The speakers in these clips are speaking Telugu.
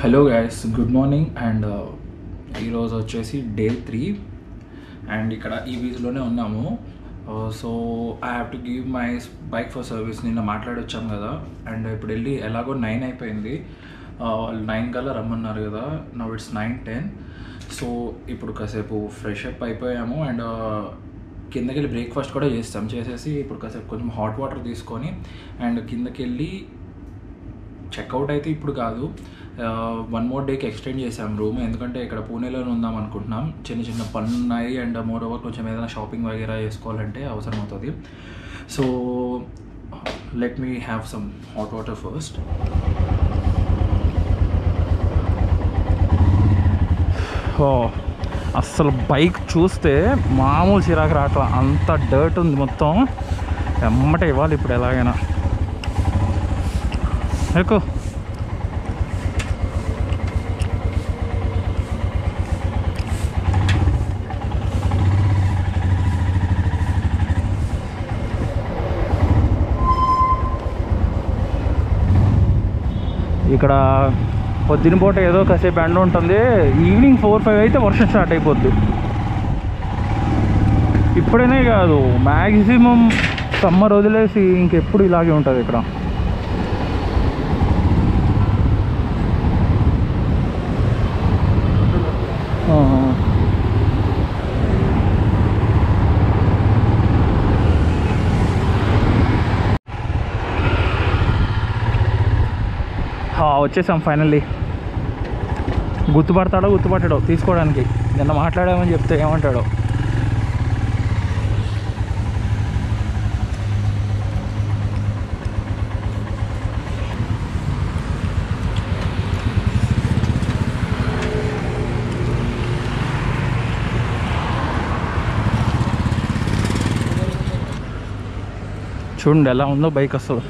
Hello guys, good morning. And ఈరోజు వచ్చేసి డే 3 అండ్ ఇక్కడ ఈ వీజ్లోనే ఉన్నాము. So I have to give my bike for service. నిన్న మాట్లాడొచ్చాం కదా, అండ్ ఇప్పుడు వెళ్ళి ఎలాగో 9 అయిపోయింది. వాళ్ళు 9 కల్లా రమ్మన్నారు కదా. Now it's 9:10. సో ఇప్పుడు కాసేపు ఫ్రెష్ అప్ అయిపోయాము అండ్ కిందకి వెళ్ళి బ్రేక్ఫాస్ట్ కూడా చేసేసి ఇప్పుడు కాసేపు కొంచెం హాట్ వాటర్ తీసుకొని అండ్ కిందకి వెళ్ళి చెక్అవుట్ అయితే ఇప్పుడు కాదు, 1 more డేకి ఎక్స్టెండ్ చేసాం రూమ్. ఎందుకంటే ఇక్కడ పూణేలోనే ఉందాం అనుకుంటున్నాం. చిన్న పనులు ఉన్నాయి అండ్ మోర్ ఓవర్ కొంచెం ఏదైనా షాపింగ్ వగేరా చేసుకోవాలంటే అవసరం అవుతుంది. So let me have some hot water first. అస్సలు బైక్ చూస్తే మామూలు చిరాకు రావట్లా, అంత డర్ట్ ఉంది మొత్తం. ఎమ్మటే ఇవ్వాలి ఇప్పుడు ఎలాగైనా. ఎక్కువ ఇక్కడ పొద్దున పూట ఏదో కాసేపు ఎండ ఉంటుంది, ఈవినింగ్ 4-5 అయితే వర్షం స్టార్ట్ అయిపోద్ది. ఇప్పుడనే కాదు, మ్యాక్సిమం సమ్మర్ వదిలేసి ఇంకెప్పుడు ఇలాగే ఉంటుంది ఇక్కడ. వచ్చేసాం ఫైనల్లీ. గుర్తుపట్టాడో తీసుకోవడానికి. నిన్న మాట్లాడామని చెప్తే ఏమంటాడో. చూడండి ఎలా ఉందో బైక్. అసలు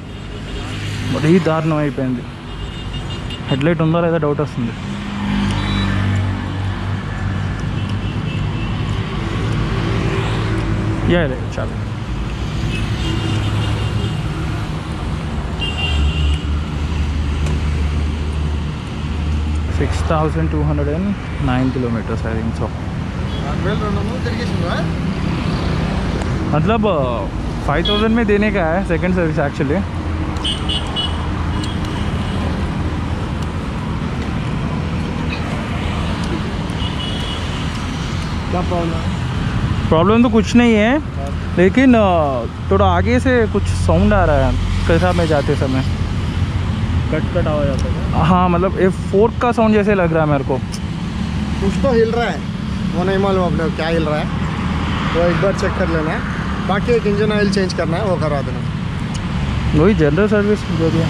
మరీ దారుణం అయిపోయింది. హెడ్లైట్ ఉందో లేదా డౌట్ వస్తుంది. లేదు చాలు. $6,209 kilometers आई थिंक सो. मतलब 5,000 में देने का है सेकंड सर्विस एक्चुअली. क्या प्रॉब्लम तो कुछ नहीं है, लेकिन थोड़ा आगे से कुछ साउंड आ रहा है कैसा में जाते समय. कट आवाज जाता है. हाँ मतलब फोर्क का साउंड जैसे लग रहा है मेरे को. कुछ तो हिल रहा है, वो नहीं मालूम अपने को क्या हिल रहा है. वो एक बार चेक कर लेना है. बाकी एक इंजन ऑयल चेंज करना है, वो करवा देना. वही जनरल सर्विस दे दिया.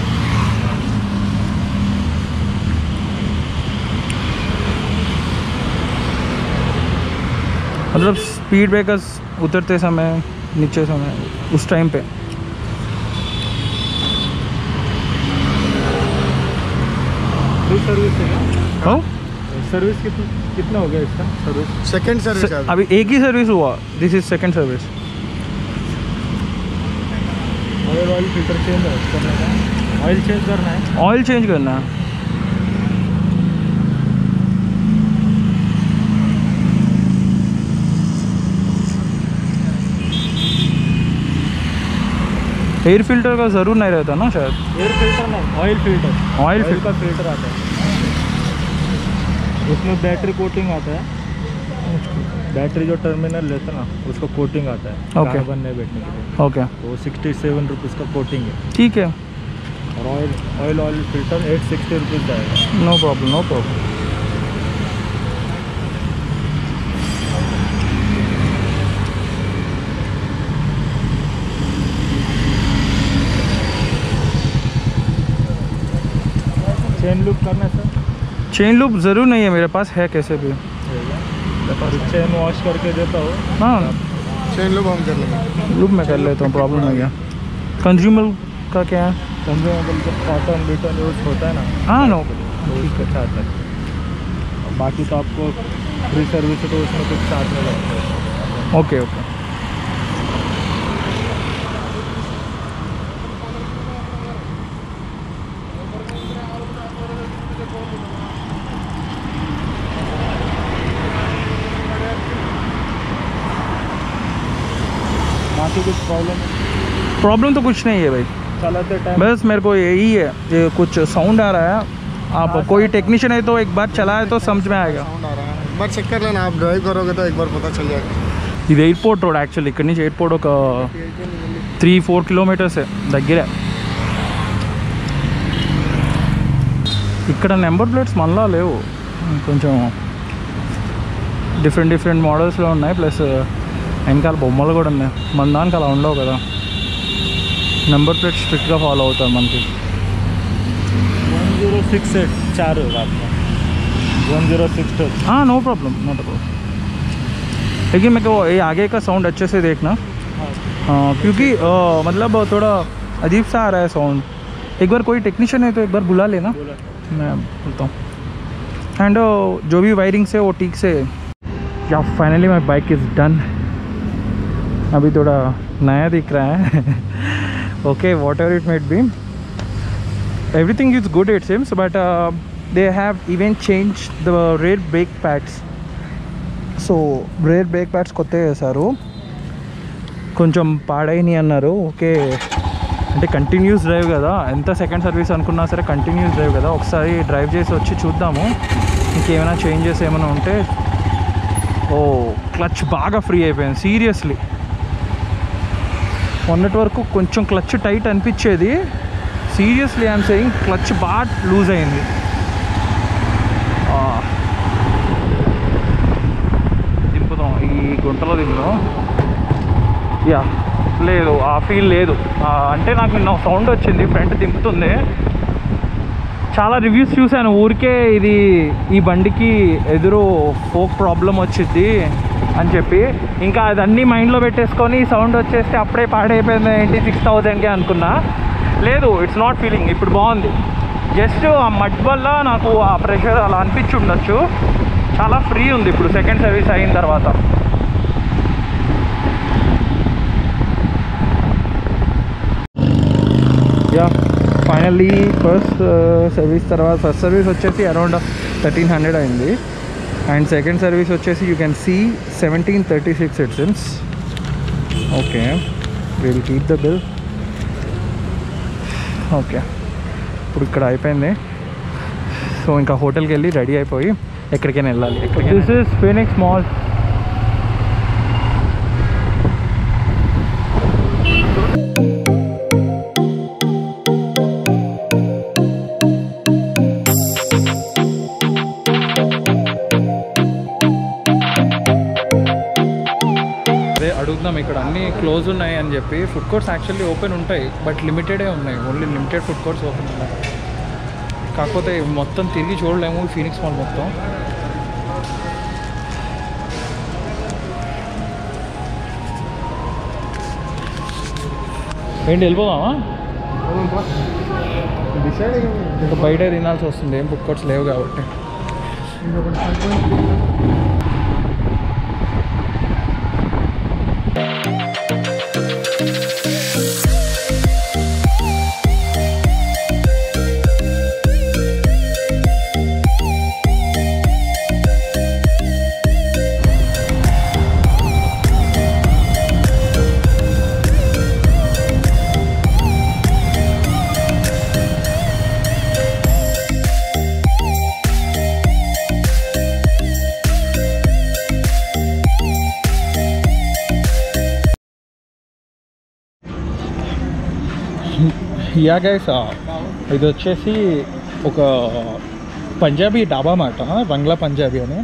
मतलब स्पीड ब्रेकर्स उतरते समय, नीचे समय, उस टाइम पे. सर्विस है. हाँ सर्विस कितना हो गया इसका सर्विस? सेकंड सर्विस अभी एक ही सर्विस हुआ. This is second service. Oil filter change करना है. ऑयल चेंज करना है. ऑयल चेंज करना है. एयर फिल्टर का ज़रूर नहीं रहता ना शायद. एयर फिल्टर नहीं, ऑयल फिल्टर. ऑयल का फिल्टर आता है. उसमें बैटरी कोटिंग आता है. बैटरी जो टर्मिनल लेता है ना, उसका कोटिंग आता है. ओके. कार्बन नहीं बैठने के लिए. ओके. वो 67 रुपीज़ का कोटिंग है. ठीक है. और ऑयल फिल्टर 860 रुपीज़ जाएगा. No problem. चेन लूप करना है सर. चेन लूप ज़रूर नहीं है मेरे पास, है कैसे भी. चेन वॉश करके देता हो. हाँ चेन लूप हम कर लेंगे. लूप में कर लेता हूँ, प्रॉब्लम नहीं है. कंज्यूमर का क्या है? कंज्यूमर जब कॉटन बिटन यूज होता है ना. हाँ नो तो उसका चार्ज लगता है. बाकी तो आपको फ्री सर्विस है तो उसमें कुछ चार्ज नहीं लगता है. ओके. बाकी कुछ प्रॉब्लम तो कुछ नहीं है भाई, चलाते टाइम बस मेरे को यही है, ये कुछ साउंड आ रहा है। आप कोई टेक्नीशियन है तो एक बार चलाए तो समझ में आएगा। साउंड आ रहा है, एक बार चेक कर लेना, आप ड्राइव करोगे तो एक बार पता चल जाएगा। ఇది ఎయిర్పోర్ట్ రోడ్ యాక్చువల్లీ, ఇక్కడి నుంచి ఎయిర్పోర్ట్ ఒక 3-4 కిలోమీటర్స్ దగ్గరే. ఇక్కడ నెంబర్ ప్లేట్స్ మళ్ళా లేవు, కొంచెం డిఫరెంట్ మోడల్స్లో ఉన్నాయి, ప్లస్ వెనకాల బొమ్మలు కూడా ఉన్నాయి. మన దానికి అలా ఉండవు కదా, నెంబర్ ప్లేట్ స్ట్రిక్ట్గా ఫాలో అవుతారు మనకి. 1068 4 1062 हाँ नो प्रॉब्लम, नो प्रॉब्लम। लेकिन मेरे को ये आगे का साउंड अच्छे से देखना, क्योंकि मतलब थोड़ा अजीब सा आ रहा है साउंड। एक बार कोई टेक्नीशियन है तो एक बार बुला लेना, मैं बोलता हूँ। एंड जो भी वायरिंग से वो ठीक से। या finally my bike is done. अभी थोड़ा नया दिख रहा है okay, whatever it might be, everything is good it seems, but they have even changed the rear brake pads. So rear brake pads కొత్త చేశారు, కొంచెం పాడైనవి అన్నారు. ఓకే అంటే కంటిన్యూస్ డ్రైవ్ కదా, ఎంత సెకండ్ సర్వీస్ అనుకున్నా సరే కంటిన్యూస్ డ్రైవ్ కదా, ఒకసారి డ్రైవ్ చేసి వచ్చి చూద్దాము ఇంకేమైనా చేంజెస్ ఏమైనా ఉంటే. ఓ క్లచ్ బాగా ఫ్రీ అయిపోయింది సీరియస్లీ. మొన్నటి వరకు కొంచెం క్లచ్ టైట్ అనిపించేది, సీరియస్లీ ఐఎమ్ సేయింగ్ క్లచ్ బాగా లూజ్ అయింది. దింపుదాం ఈ గుంటలో దింపుదాం. యా లేదు ఆ ఫీల్ లేదు, అంటే నాకు నిన్న సౌండ్ వచ్చింది ఫ్రంట్ దింపుతుంది. చాలా రివ్యూస్ చూశాను, ఊరికే ఇది ఈ బండికి ఎదురు ఫోక్ ప్రాబ్లం వచ్చింది అని చెప్పి, ఇంకా అదన్నీ మైండ్లో పెట్టేసుకొని సౌండ్ వచ్చేస్తే అప్పుడే పాడైపోయింది ఏంటి 6000కే అనుకున్నా. లేదు, ఇట్స్ నాట్ ఫీలింగ్, ఇప్పుడు బాగుంది. జస్ట్ ఆ మడ్ వల్ల నాకు ఆ ప్రెషర్ అలా అనిపించి ఉండొచ్చు. చాలా ఫ్రీ ఉంది ఇప్పుడు సెకండ్ సర్వీస్ అయిన తర్వాత. యా ఫైనల్లీ ఫస్ట్ సర్వీస్ తర్వాత, ఫస్ట్ సర్వీస్ వచ్చేసి అరౌండ్ 1300 అయింది, అండ్ సెకండ్ సర్వీస్ వచ్చేసి you can see 1736 it seems. Okay will keep the bill. Okay ఇప్పుడు ఇక్కడ అయిపోయింది, సో ఇంకా హోటల్కి వెళ్ళి రెడీ అయిపోయి ఎక్కడికైనా వెళ్ళాలి. This is Phoenix mall. అడుగుతున్నాం ఇక్కడ అన్నీ క్లోజ్ ఉన్నాయి అని చెప్పి. ఫుడ్ కోర్ట్స్ యాక్చువల్లీ ఓపెన్ ఉంటాయి, బట్ లిమిటెడే ఉన్నాయి, only limited food courts open ఉన్నాయి. కాకపోతే మొత్తం తిరిగి చూడలేము ఫీనిక్స్ మాల్ మొత్తం. ఏంటి వెళ్ళిపోదామా? ఇంకా బయట తినాల్సి వస్తుంది, ఏం ఫుడ్ కోర్ట్స్ లేవు కాబట్టి. యా గైస్, ఇది వచ్చేసి ఒక పంజాబీ డాబా మాట, బంగ్లా పంజాబీ అని.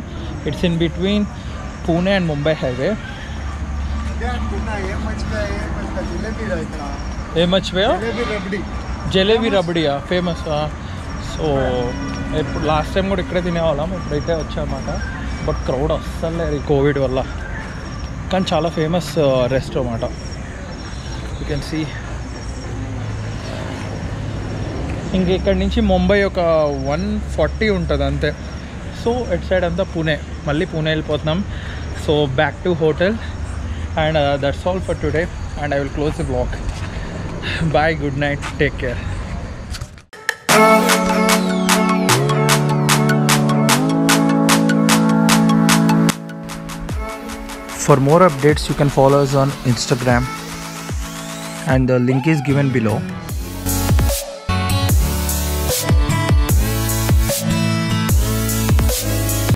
It's in between Pune and Mumbai highway. ఏ మర్చిపోయా? జలేబీ రబడియా ఫేమస్. సో ఇప్పుడు లాస్ట్ టైం కూడా ఇక్కడే తినేవాళ్ళం, ఇప్పుడైతే వచ్చామన్నమాట. బట్ క్రౌడ్ అస్సలు లేదు కోవిడ్ వల్ల, కానీ చాలా ఫేమస్ రెస్ట్ అన్నమాట. You can see. ఇంక ఇక్కడి నుంచి ముంబై ఒక 140 ఉంటుంది అంతే. సో ఎట్ సైడ్ అంతా పూణే, మళ్ళీ పూణే వెళ్ళిపోతున్నాం. So back to hotel, and that's all for today, and I will close the blog. Bye, good night, take care. For more updates, you can follow us on Instagram, and the link is given below.